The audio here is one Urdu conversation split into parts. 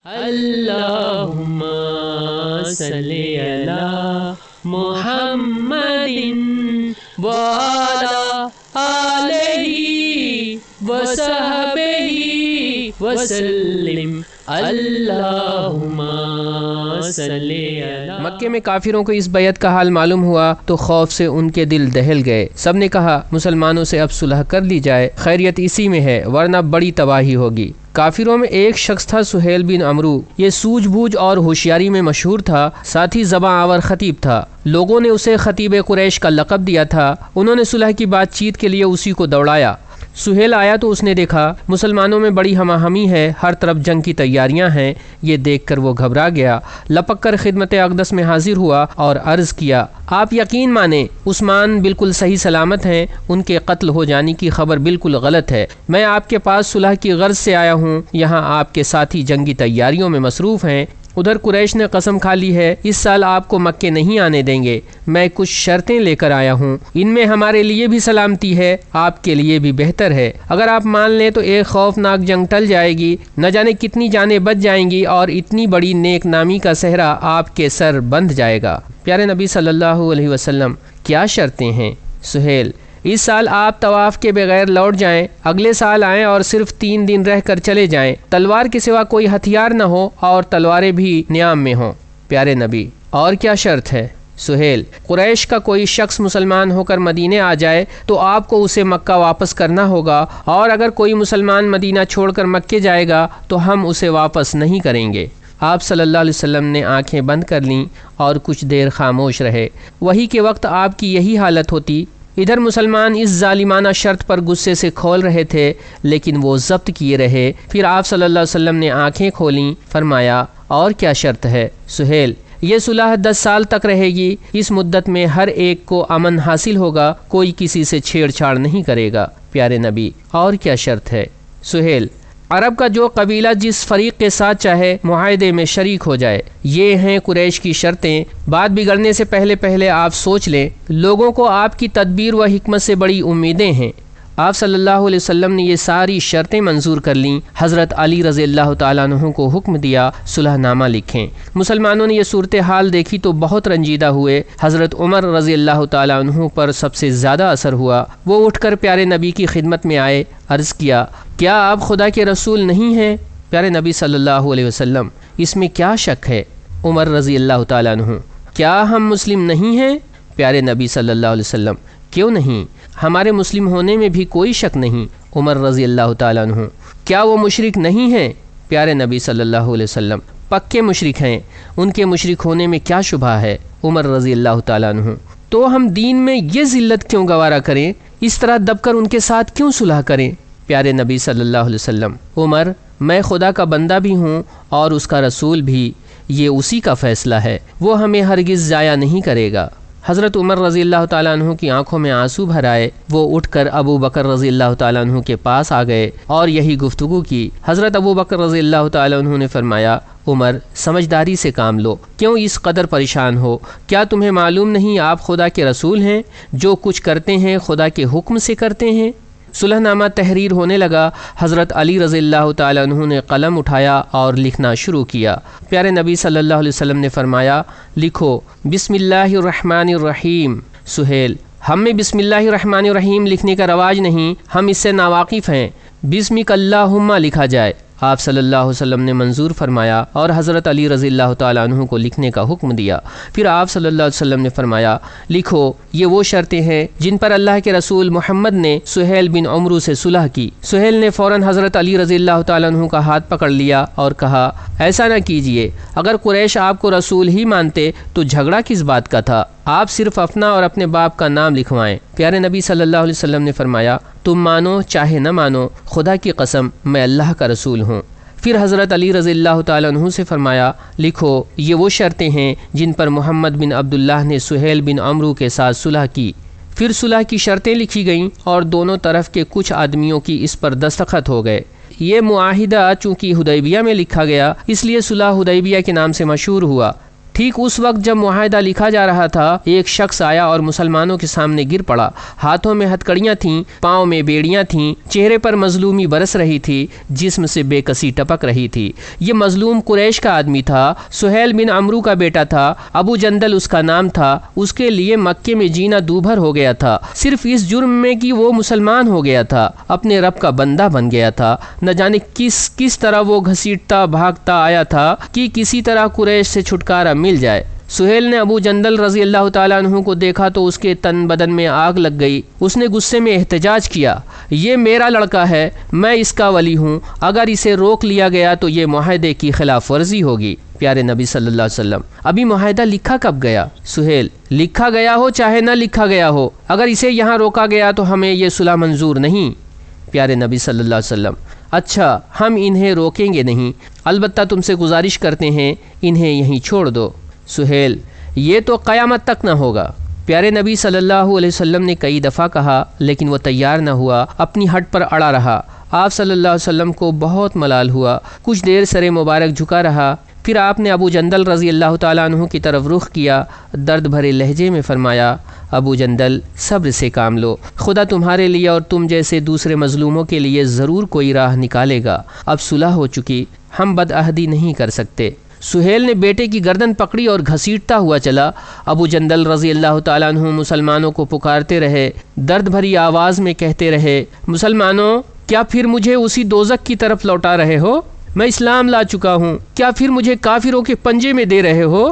اللہم صلی علی محمد وعلی آلہ وصحبہ وسلم اللہم صلی علی۔ مکے میں کافروں کو اس بیعت کا حال معلوم ہوا تو خوف سے ان کے دل دہل گئے۔ سب نے کہا مسلمانوں سے اب صلح کر لی جائے، خیریت اسی میں ہے ورنہ بڑی تباہی ہوگی۔ کافروں میں ایک شخص تھا سہیل بن عمرو، یہ سوجھ بوجھ اور ہوشیاری میں مشہور تھا، ساتھ ہی زباں آور خطیب تھا۔ لوگوں نے اسے خطیب قریش کا لقب دیا تھا۔ انہوں نے صلح کی بات چیت کے لیے اسی کو دوڑایا۔ سہیل آیا تو اس نے دیکھا مسلمانوں میں بڑی ہمہ ہمی ہے، ہر طرف جنگ کی تیاریاں ہیں۔ یہ دیکھ کر وہ گھبرا گیا، لپک کر خدمت اقدس میں حاضر ہوا اور عرض کیا، آپ یقین مانیں عثمان بالکل صحیح سلامت ہیں، ان کے قتل ہو جانے کی خبر بالکل غلط ہے۔ میں آپ کے پاس صلح کی غرض سے آیا ہوں، یہاں آپ کے ساتھی جنگی تیاریوں میں مصروف ہیں۔ ادھر قریش نے قسم کھا لی ہے اس سال آپ کو مکے نہیں آنے دیں گے۔ میں کچھ شرطیں لے کر آیا ہوں، ان میں ہمارے لیے بھی سلامتی ہے، آپ کے لیے بھی بہتر ہے۔ اگر آپ مان لیں تو ایک خوفناک جنگ ٹل جائے گی، نہ جانے کتنی جانیں بچ جائیں گی اور اتنی بڑی نیک نامی کا صحرا آپ کے سر بندھ جائے گا۔ پیارے نبی صلی اللہ علیہ وسلم، کیا شرطیں ہیں؟ سہیل، اس سال آپ طواف کے بغیر لوٹ جائیں، اگلے سال آئیں اور صرف 3 دن رہ کر چلے جائیں، تلوار کے سوا کوئی ہتھیار نہ ہو اور تلواریں بھی نیام میں ہوں۔ پیارے نبی، اور کیا شرط ہے؟ سہیل، قریش کا کوئی شخص مسلمان ہو کر مدینے آ جائے تو آپ کو اسے مکہ واپس کرنا ہوگا، اور اگر کوئی مسلمان مدینہ چھوڑ کر مکے جائے گا تو ہم اسے واپس نہیں کریں گے۔ آپ صلی اللہ علیہ وسلم نے آنکھیں بند کر لیں اور کچھ دیر خاموش رہے۔ وہی کے وقت آپ کی یہی حالت ہوتی۔ ادھر مسلمان اس ظالمانہ شرط پر غصے سے کھول رہے تھے، لیکن وہ ضبط کیے رہے۔ پھر آپ صلی اللہ علیہ وسلم نے آنکھیں کھولیں، فرمایا، اور کیا شرط ہے؟ سہیل، یہ صلح 10 سال تک رہے گی، اس مدت میں ہر ایک کو امن حاصل ہوگا، کوئی کسی سے چھیڑ چھاڑ نہیں کرے گا۔ پیارے نبی، اور کیا شرط ہے؟ سہیل، عرب کا جو قبیلہ جس فریق کے ساتھ چاہے معاہدے میں شریک ہو جائے۔ یہ ہیں قریش کی شرطیں، بات بگڑنے سے پہلے آپ سوچ لیں۔ لوگوں کو آپ کی تدبیر و حکمت سے بڑی امیدیں ہیں۔ آپ صلی اللہ علیہ وسلم نے یہ ساری شرطیں منظور کر لیں۔ حضرت علی رضی اللہ تعالیٰ عنہ کو حکم دیا صلح نامہ لکھیں۔ مسلمانوں نے یہ صورتحال دیکھی تو بہت رنجیدہ ہوئے۔ حضرت عمر رضی اللہ تعالیٰ عنہ پر سب سے زیادہ اثر ہوا۔ وہ اٹھ کر پیارے نبی کی خدمت میں آئے، عرض کیا، کیا آپ خدا کے رسول نہیں ہیں؟ پیارے نبی صلی اللہ علیہ وسلم، اس میں کیا شک ہے؟ عمر رضی اللہ تعالیٰ عنہ، کیا ہم مسلم نہیں ہیں؟ پیارے نبی صلی اللہ علیہ وسلم، کیوں نہیں؟ ہمارے مسلم ہونے میں بھی کوئی شک نہیں۔ عمر رضی اللہ تعالیٰ عنہ، کیا وہ مشرک نہیں ہیں؟ پیارے نبی صلی اللہ علیہ وسلم، پکے مشرک ہیں، ان کے مشرک ہونے میں کیا شبہ ہے؟ عمر رضی اللہ تعالیٰ عنہ، تو ہم دین میں یہ ذلت کیوں گوارا کریں؟ اس طرح دب کر ان کے ساتھ کیوں صلح کریں؟ پیارے نبی صلی اللہ علیہ وسلم، عمر، میں خدا کا بندہ بھی ہوں اور اس کا رسول بھی، یہ اسی کا فیصلہ ہے، وہ ہمیں ہرگز ضائع نہیں کرے گا۔ حضرت عمر رضی اللہ تعالیٰ عنہ کی آنکھوں میں آنسو بھر آئے۔ وہ اٹھ کر ابو بکر رضی اللہ تعالیٰ عنہ کے پاس آ گئے اور یہی گفتگو کی۔ حضرت ابو بکر رضی اللہ تعالیٰ عنہ نے فرمایا، عمر، سمجھداری سے کام لو، کیوں اس قدر پریشان ہو؟ کیا تمہیں معلوم نہیں آپ خدا کے رسول ہیں؟ جو کچھ کرتے ہیں خدا کے حکم سے کرتے ہیں۔ صلح نامہ تحریر ہونے لگا۔ حضرت علی رضی اللہ تعالیٰ عنہ نے قلم اٹھایا اور لکھنا شروع کیا۔ پیارے نبی صلی اللہ علیہ وسلم نے فرمایا، لکھو، بسم اللہ الرحمن الرحیم۔ سہیل، ہم میں بسم اللہ الرحمن الرحیم لکھنے کا رواج نہیں، ہم اس سے ناواقف ہیں، بسمک اللہم لکھا جائے۔ آپ صلی اللہ علیہ وسلم نے منظور فرمایا اور حضرت علی رضی اللہ تعالیٰ عنہ کو لکھنے کا حکم دیا۔ پھر آپ صلی اللہ علیہ وسلم نے فرمایا، لکھو، یہ وہ شرطیں ہیں جن پر اللہ کے رسول محمد نے سہیل بن عمرو سے صلح کی۔ سہیل نے فوراً حضرت علی رضی اللہ تعالیٰ عنہ کا ہاتھ پکڑ لیا اور کہا، ایسا نہ کیجیے، اگر قریش آپ کو رسول ہی مانتے تو جھگڑا کس بات کا تھا؟ آپ صرف اپنا اور اپنے باپ کا نام لکھوائیں۔ پیارے نبی صلی اللہ علیہ وسلم نے فرمایا، تم مانو چاہے نہ مانو، خدا کی قسم میں اللہ کا رسول ہوں۔ پھر حضرت علی رضی اللہ تعالیٰ عنہ سے فرمایا، لکھو، یہ وہ شرطیں ہیں جن پر محمد بن عبداللہ نے سہیل بن عمرو کے ساتھ صلح کی۔ پھر صلح کی شرطیں لکھی گئیں اور دونوں طرف کے کچھ آدمیوں کی اس پر دستخط ہو گئے۔ یہ معاہدہ چونکہ حدیبیہ میں لکھا گیا، اس لیے صلح حدیبیہ کے نام سے مشہور ہوا۔ ٹھیک اس وقت جب معاہدہ لکھا جا رہا تھا ایک شخص آیا اور مسلمانوں کے سامنے گر پڑا۔ ہاتھوں میں ہتکڑیاں تھیں، پاؤں میں بیڑیاں تھیں، چہرے پر مظلومی برس رہی تھی، جسم سے بے کسی ٹپک رہی تھی۔ یہ مظلوم قریش کا آدمی تھا، سہیل بن عمرو کا بیٹا تھا، ابو جندل اس کا نام تھا۔ اس کے لیے مکے میں جینا دوبھر ہو گیا تھا، صرف اس جرم میں کہ وہ مسلمان ہو گیا تھا، اپنے رب کا بندہ بن گیا تھا۔ نہ جانے کس طرح وہ گھسیٹتا بھاگتا آیا تھا کہ کسی طرح قریش سے چھٹکارا مل جائے۔ سہیل نے ابو جندل رضی اللہ تعالیٰ عنہ کو دیکھا تو اس کے تن بدن میں آگ لگ گئی۔ اس نے غصے میں احتجاج کیا، یہ میرا لڑکا ہے، میں اس کا ولی ہوں، اگر اسے روک لیا گیا تو یہ معاہدے کی خلاف ورزی ہوگی۔ پیارے نبی صلی اللہ علیہ وسلم، ابھی معاہدہ لکھا کب گیا؟ سہیل، لکھا گیا ہو چاہے نہ لکھا گیا ہو، اگر اسے یہاں روکا گیا تو ہمیں یہ صلح منظور نہیں۔ پیارے نبی صلی اللہ علیہ وسلم، اچھا ہم انہیں روکیں گے نہیں، البتہ تم سے گزارش کرتے ہیں انہیں یہیں چھوڑ دو۔ سہیل، یہ تو قیامت تک نہ ہوگا۔ پیارے نبی صلی اللہ علیہ وسلم نے کئی دفعہ کہا لیکن وہ تیار نہ ہوا، اپنی ہٹ پر اڑا رہا۔ آپ صلی اللہ علیہ وسلم کو بہت ملال ہوا، کچھ دیر سر مبارک جھکا رہا، پھر آپ نے ابو جندل رضی اللہ تعالیٰ عنہ کی طرف رخ کیا، درد بھرے لہجے میں فرمایا، ابو جندل صبر سے کام لو، خدا تمہارے لیے اور تم جیسے دوسرے مظلوموں کے لیے ضرور کوئی راہ نکالے گا، اب صلح ہو چکی، ہم بدعہدی نہیں کر سکتے۔ سہیل نے بیٹے کی گردن پکڑی اور گھسیٹتا ہوا چلا۔ ابو جندل رضی اللہ تعالیٰ عنہ مسلمانوں کو پکارتے رہے، درد بھری آواز میں کہتے رہے، مسلمانوں، کیا پھر مجھے اسی دوزخ کی طرف لوٹا رہے ہو؟ میں اسلام لا چکا ہوں، کیا پھر مجھے کافروں کے پنجے میں دے رہے ہو؟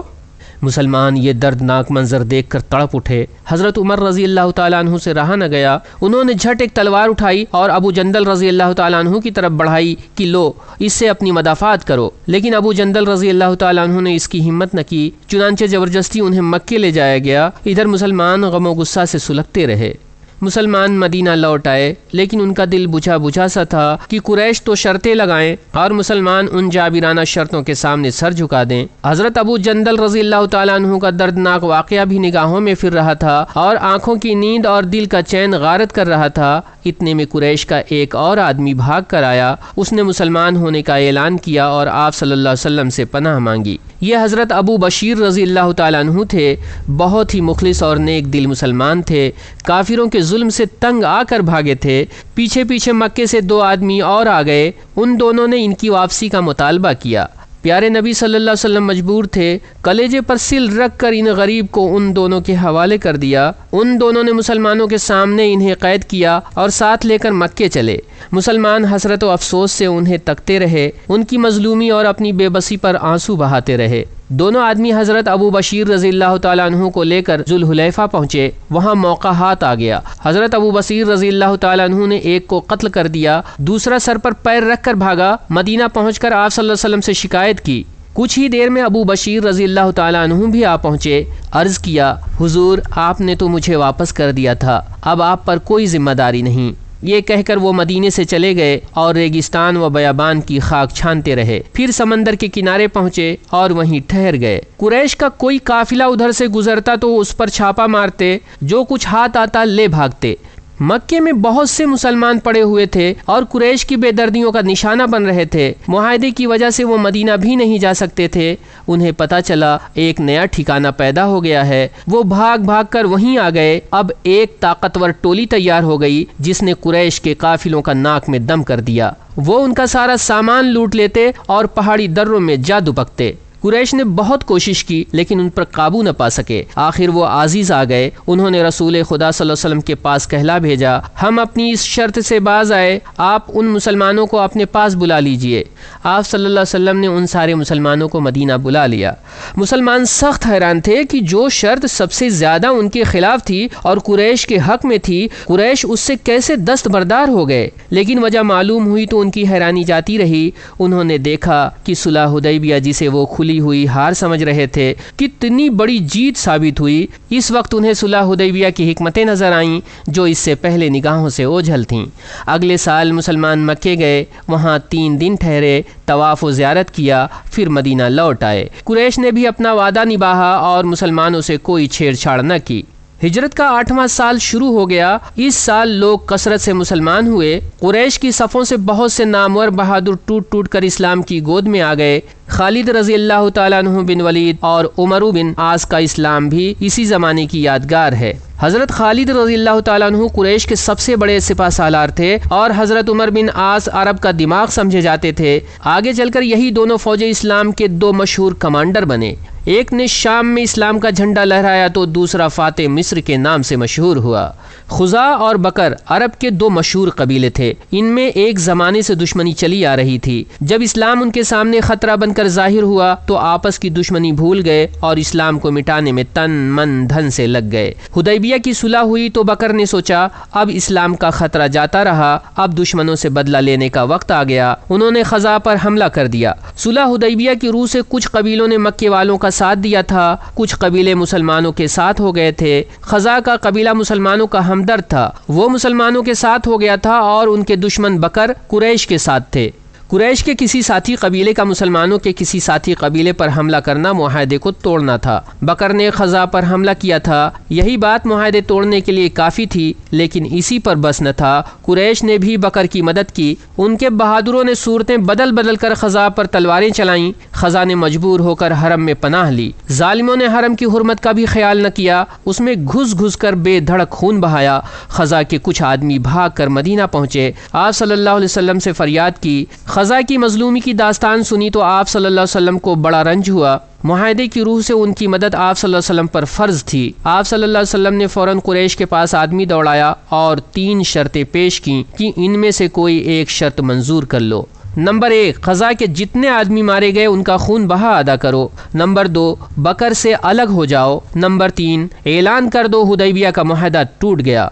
مسلمان یہ دردناک منظر دیکھ کر تڑپ اٹھے۔ حضرت عمر رضی اللہ تعالیٰ عنہ سے رہا نہ گیا، انہوں نے جھٹ ایک تلوار اٹھائی اور ابو جندل رضی اللہ تعالیٰ عنہ کی طرف بڑھائی کہ لو اس سے اپنی مدافعت کرو، لیکن ابو جندل رضی اللہ تعالیٰ عنہ نے اس کی ہمت نہ کی، چنانچہ زبردستی انہیں مکے لے جایا گیا۔ ادھر مسلمان غم و غصہ سے سلگتے رہے۔ مسلمان مدینہ لوٹ آئے، لیکن ان کا دل بجھا بجھا سا تھا کہ قریش تو شرطیں لگائیں اور مسلمان ان جابرانہ شرطوں کے سامنے سر جھکا دیں۔ حضرت ابو جندل رضی اللہ تعالیٰ عنہ کا دردناک واقعہ بھی نگاہوں میں پھر رہا تھا اور آنکھوں کی نیند اور دل کا چین غارت کر رہا تھا۔ اتنے میں قریش کا ایک اور آدمی بھاگ کر آیا، اس نے مسلمان ہونے کا اعلان کیا اور آپ صلی اللہ علیہ وسلم سے پناہ مانگی۔ یہ حضرت ابو بشیر رضی اللہ تعالیٰ عنہ تھے، بہت ہی مخلص اور نیک دل مسلمان تھے، کافروں کے ظلم سے تنگ آ کر بھاگے تھے۔ پیچھے پیچھے مکے سے دو آدمی اور آ گئے، ان دونوں نے ان کی واپسی کا مطالبہ کیا۔ پیارے نبی صلی اللہ علیہ وسلم مجبور تھے، کلیجے پر سل رکھ کر ان غریب کو ان دونوں کے حوالے کر دیا۔ ان دونوں نے مسلمانوں کے سامنے انہیں قید کیا اور ساتھ لے کر مکے چلے۔ مسلمان حسرت و افسوس سے انہیں تکتے رہے، ان کی مظلومی اور اپنی بے بسی پر آنسو بہاتے رہے۔ دونوں آدمی حضرت ابو بشیر رضی اللہ تعالیٰ عنہ کو لے کر ذوالحلیفہ پہنچے، وہاں موقع ہاتھ آ گیا۔ حضرت ابو بشیر رضی اللہ تعالیٰ عنہ نے ایک کو قتل کر دیا، دوسرا سر پر پیر رکھ کر بھاگا، مدینہ پہنچ کر آپ صلی اللہ علیہ وسلم سے شکایت کی۔ کچھ ہی دیر میں ابو بشیر رضی اللہ تعالیٰ عنہ بھی آ پہنچے، عرض کیا، حضور آپ نے تو مجھے واپس کر دیا تھا، اب آپ پر کوئی ذمہ داری نہیں۔ یہ کہہ کر وہ مدینے سے چلے گئے اور ریگستان و بیابان کی خاک چھانتے رہے، پھر سمندر کے کنارے پہنچے اور وہیں ٹھہر گئے۔ قریش کا کوئی قافلہ ادھر سے گزرتا تو اس پر چھاپا مارتے، جو کچھ ہاتھ آتا لے بھاگتے۔ مکے میں بہت سے مسلمان پڑے ہوئے تھے اور قریش کی بے دردیوں کا نشانہ بن رہے تھے، معاہدے کی وجہ سے وہ مدینہ بھی نہیں جا سکتے تھے۔ انہیں پتہ چلا ایک نیا ٹھکانہ پیدا ہو گیا ہے، وہ بھاگ بھاگ کر وہیں آ گئے۔ اب ایک طاقتور ٹولی تیار ہو گئی جس نے قریش کے قافلوں کا ناک میں دم کر دیا۔ وہ ان کا سارا سامان لوٹ لیتے اور پہاڑی دروں میں جا دبکتے۔ قریش نے بہت کوشش کی لیکن ان پر قابو نہ پا سکے۔ آخر وہ عزیز آ گئے، انہوں نے رسول خدا صلی اللہ علیہ وسلم کے پاس کہلا بھیجا، ہم اپنی اس شرط سے باز آئے، آپ ان مسلمانوں کو اپنے پاس بلا لیجئے۔ آپ صلی اللہ علیہ وسلم نے ان سارے مسلمانوں کو مدینہ بلا لیا۔ مسلمان سخت حیران تھے کہ جو شرط سب سے زیادہ ان کے خلاف تھی اور قریش کے حق میں تھی، قریش اس سے کیسے دستبردار ہو گئے؟ لیکن وجہ معلوم ہوئی تو ان کی حیرانی جاتی رہی۔ انہوں نے دیکھا کہ صلح حدیبیہ جسے وہ کھلی ہوئی ہار سمجھ رہے تھے، کتنی بڑی جیت ثابت ہوئی۔ اس وقت انہیں صلح حدیبیہ کی حکمتیں نظر آئیں جو اس سے پہلے نگاہوں سے اوجھل تھیں۔ اگلے سال مسلمان مکے گئے، وہاں 3 دن ٹھہرے، طواف و زیارت کیا، پھر مدینہ لوٹ آئے۔ قریش نے بھی اپنا وعدہ نبھایا اور مسلمانوں سے کوئی چھیڑ چھاڑ نہ کی۔ ہجرت کا 8واں سال شروع ہو گیا۔ اس سال لوگ کثرت سے مسلمان ہوئے۔ قریش کی صفوں سے بہت سے نامور بہادر ٹوٹ ٹوٹ کر اسلام کی گود میں آ گئے۔ خالد رضی اللہ تعالیٰ عنہ بن ولید اور عمر بن عاص کا اسلام بھی اسی زمانے کی یادگار ہے۔ حضرت خالد رضی اللہ تعالیٰ عنہ قریش کے سب سے بڑے سپہ سالار تھے اور حضرت عمر بن عاص عرب کا دماغ سمجھے جاتے تھے۔ آگے چل کر یہی دونوں فوج اسلام کے 2 مشہور کمانڈر بنے۔ ایک نے شام میں اسلام کا جھنڈا لہرایا تو دوسرا فاتح مصر کے نام سے مشہور ہوا۔ خزاع اور بکر عرب کے 2 مشہور قبیلے تھے۔ ان میں ایک زمانے سے دشمنی چلی آ رہی تھی۔ جب اسلام ان کے سامنے خطرہ بن کر ظاہر ہوا تو آپس کی دشمنی بھول گئے اور اسلام کو مٹانے میں تن من دھن سے لگ گئے۔ حدیبیہ کی صلح ہوئی تو بکر نے سوچا اب اسلام کا خطرہ جاتا رہا، اب دشمنوں سے بدلہ لینے کا وقت آ گیا۔ انہوں نے خزاع پر حملہ کر دیا۔ صلح حدیبیہ کی روح سے کچھ قبیلوں نے مکے والوں کا ساتھ دیا تھا، کچھ قبیلے مسلمانوں کے ساتھ ہو گئے تھے۔ خزاع کا قبیلہ مسلمانوں کا ہمدرد تھا، وہ مسلمانوں کے ساتھ ہو گیا تھا اور ان کے دشمن بکر قریش کے ساتھ تھے۔ قریش کے کسی ساتھی قبیلے کا مسلمانوں کے کسی ساتھی قبیلے پر حملہ کرنا معاہدے کو توڑنا تھا۔ بکر نے خزاع پر حملہ کیا تھا، یہی بات معاہدے توڑنے کے لیے کافی تھی، لیکن اسی پر بس نہ تھا۔ قریش نے بھی بکر کی مدد کی۔ ان کے بہادروں نے صورتیں بدل بدل کر خزاع پر تلواریں چلائیں۔ خزاع نے مجبور ہو کر حرم میں پناہ لی۔ ظالموں نے حرم کی حرمت کا بھی خیال نہ کیا، اس میں گھس گھس کر بے دھڑک خون بہایا۔ خزاع کے کچھ آدمی بھاگ کر مدینہ پہنچے، آپ صلی اللہ علیہ وسلم سے فریاد کی۔ خزاع کی مظلومی کی داستان سنی تو آپ صلی اللہ علیہ وسلم کو بڑا رنج ہوا۔ معاہدے کی روح سے ان کی مدد آپ صلی اللہ علیہ وسلم پر فرض تھی۔ آپ صلی اللہ علیہ وسلم نے فوراً قریش کے پاس آدمی دوڑایا اور 3 شرطیں پیش کیں کہ ان میں سے کوئی ایک شرط منظور کر لو۔ نمبر 1، خزاع کے جتنے آدمی مارے گئے ان کا خون بہا ادا کرو۔ نمبر 2، بکر سے الگ ہو جاؤ۔ نمبر 3، اعلان کر دو حدیبیہ کا معاہدہ ٹوٹ گیا۔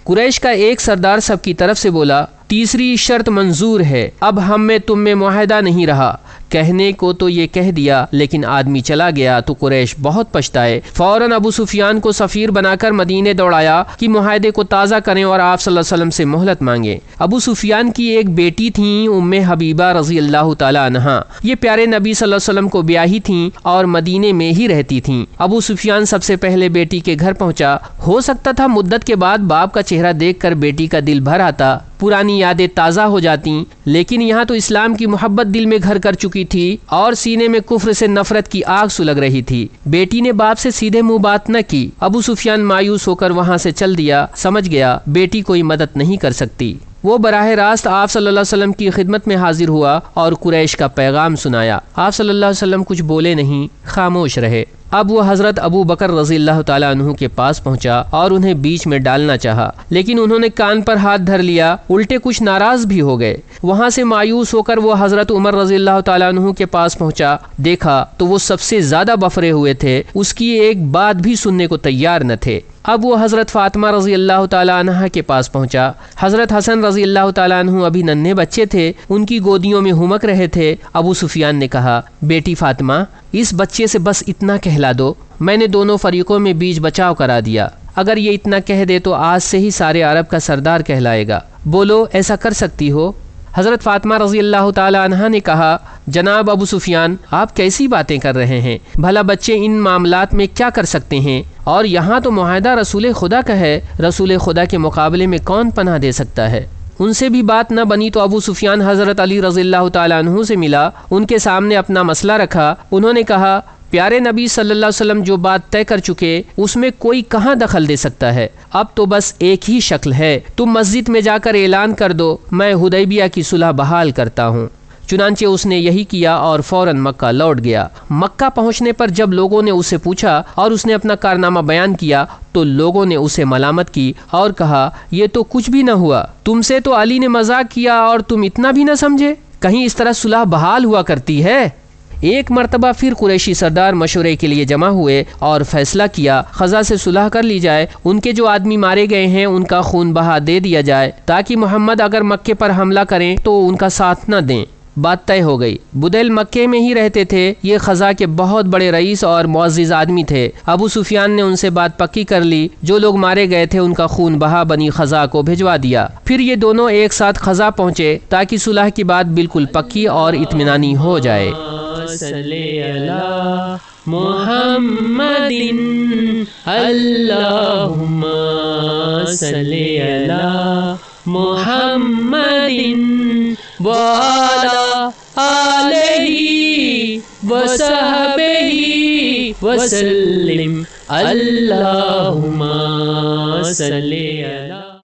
قریش کا ایک سردار سب کی طرف سے بولا، تیسری شرط منظور ہے، اب ہم میں تم میں معاہدہ نہیں رہا۔ کہنے کو تو یہ کہہ دیا لیکن آدمی چلا گیا تو قریش بہت پچھتائے۔ فوراً ابو سفیان کو سفیر بنا کر مدینے دوڑایا کہ معاہدے کو تازہ کریں اور آپ صلی اللہ علیہ وسلم سے مہلت مانگیں۔ ابو سفیان کی ایک بیٹی تھیں ام حبیبہ رضی اللہ تعالی عنہا، یہ پیارے نبی صلی اللہ علیہ وسلم کو بیاہی تھیں اور مدینے میں ہی رہتی تھیں۔ ابو سفیان سب سے پہلے بیٹی کے گھر پہنچا۔ ہو سکتا تھا مدت کے بعد باپ کا چہرہ دیکھ کر بیٹی کا دل بھر آتا، پرانی یادیں تازہ ہو جاتی، لیکن یہاں تو اسلام کی محبت دل میں گھر کر چکی تھی اور سینے میں کفر سے نفرت کی آگ سلگ رہی تھی۔ بیٹی نے باپ سے سیدھے منہ بات نہ کی۔ ابو سفیان مایوس ہو کر وہاں سے چل دیا، سمجھ گیا بیٹی کوئی مدد نہیں کر سکتی۔ وہ براہ راست آپ صلی اللہ علیہ وسلم کی خدمت میں حاضر ہوا اور قریش کا پیغام سنایا۔ آپ صلی اللہ علیہ وسلم کچھ بولے نہیں، خاموش رہے۔ اب وہ حضرت ابو بکر رضی اللہ تعالیٰ عنہ کے پاس پہنچا اور انہیں بیچ میں ڈالنا چاہا، لیکن انہوں نے کان پر ہاتھ دھر لیا، الٹے کچھ ناراض بھی ہو گئے۔ وہاں سے مایوس ہو کر وہ حضرت عمر رضی اللہ تعالیٰ عنہ کے پاس پہنچا، دیکھا تو وہ سب سے زیادہ بفرے ہوئے تھے، اس کی ایک بات بھی سننے کو تیار نہ تھے۔ اب وہ حضرت فاطمہ رضی اللہ تعالیٰ عنہ کے پاس پہنچا۔ حضرت حسن رضی اللہ تعالیٰ عنہ ابھی ننھے بچے تھے، ان کی گودیوں میں ہمک رہے تھے۔ ابو سفیان نے کہا، بیٹی فاطمہ، اس بچے سے بس اتنا کہلا دو، میں نے دونوں فریقوں میں بیچ بچاؤ کرا دیا، اگر یہ اتنا کہہ دے تو آج سے ہی سارے عرب کا سردار کہلائے گا، بولو ایسا کر سکتی ہو؟ حضرت فاطمہ رضی اللہ تعالی عنہا نے کہا، جناب ابو سفیان، آپ کیسی باتیں کر رہے ہیں؟ بھلا بچے ان معاملات میں کیا کر سکتے ہیں؟ اور یہاں تو معاہدہ رسول خدا کا ہے، رسول خدا کے مقابلے میں کون پناہ دے سکتا ہے؟ ان سے بھی بات نہ بنی تو ابو سفیان حضرت علی رضی اللہ تعالی عنہ سے ملا، ان کے سامنے اپنا مسئلہ رکھا۔ انہوں نے کہا، پیارے نبی صلی اللہ علیہ وسلم جو بات طے کر چکے اس میں کوئی کہاں دخل دے سکتا ہے؟ اب تو بس ایک ہی شکل ہے، تم مسجد میں جا کر اعلان کر دو، میں حدیبیہ کی صلح بحال کرتا ہوں۔ چنانچہ اس نے یہی کیا اور فوراً مکہ لوٹ گیا۔ مکہ پہنچنے پر جب لوگوں نے اسے پوچھا اور اس نے اپنا کارنامہ بیان کیا تو لوگوں نے اسے ملامت کی اور کہا، یہ تو کچھ بھی نہ ہوا، تم سے تو علی نے مذاق کیا اور تم اتنا بھی نہ سمجھے، کہیں اس طرح صلح بحال ہوا کرتی ہے؟ ایک مرتبہ پھر قریشی سردار مشورے کے لیے جمع ہوئے اور فیصلہ کیا خزاع سے صلح کر لی جائے، ان کے جو آدمی مارے گئے ہیں ان کا خون بہا دے دیا جائے تاکہ محمد اگر مکے پر حملہ کریں تو ان کا ساتھ نہ دیں۔ بات طے ہو گئی۔ بدیل مکے میں ہی رہتے تھے، یہ خزاع کے بہت بڑے رئیس اور معزز آدمی تھے۔ ابو سفیان نے ان سے بات پکی کر لی، جو لوگ مارے گئے تھے ان کا خون بہا بنی خزاع کو بھجوا دیا۔ پھر یہ دونوں ایک ساتھ خزاع پہنچے تاکہ صلح کی بات بالکل پکی اور اطمینانی ہو جائے۔ صلی علی محمد اللہم صلی علی محمد وعلی آلہ وصحبہ وسلم اللہم صلی علی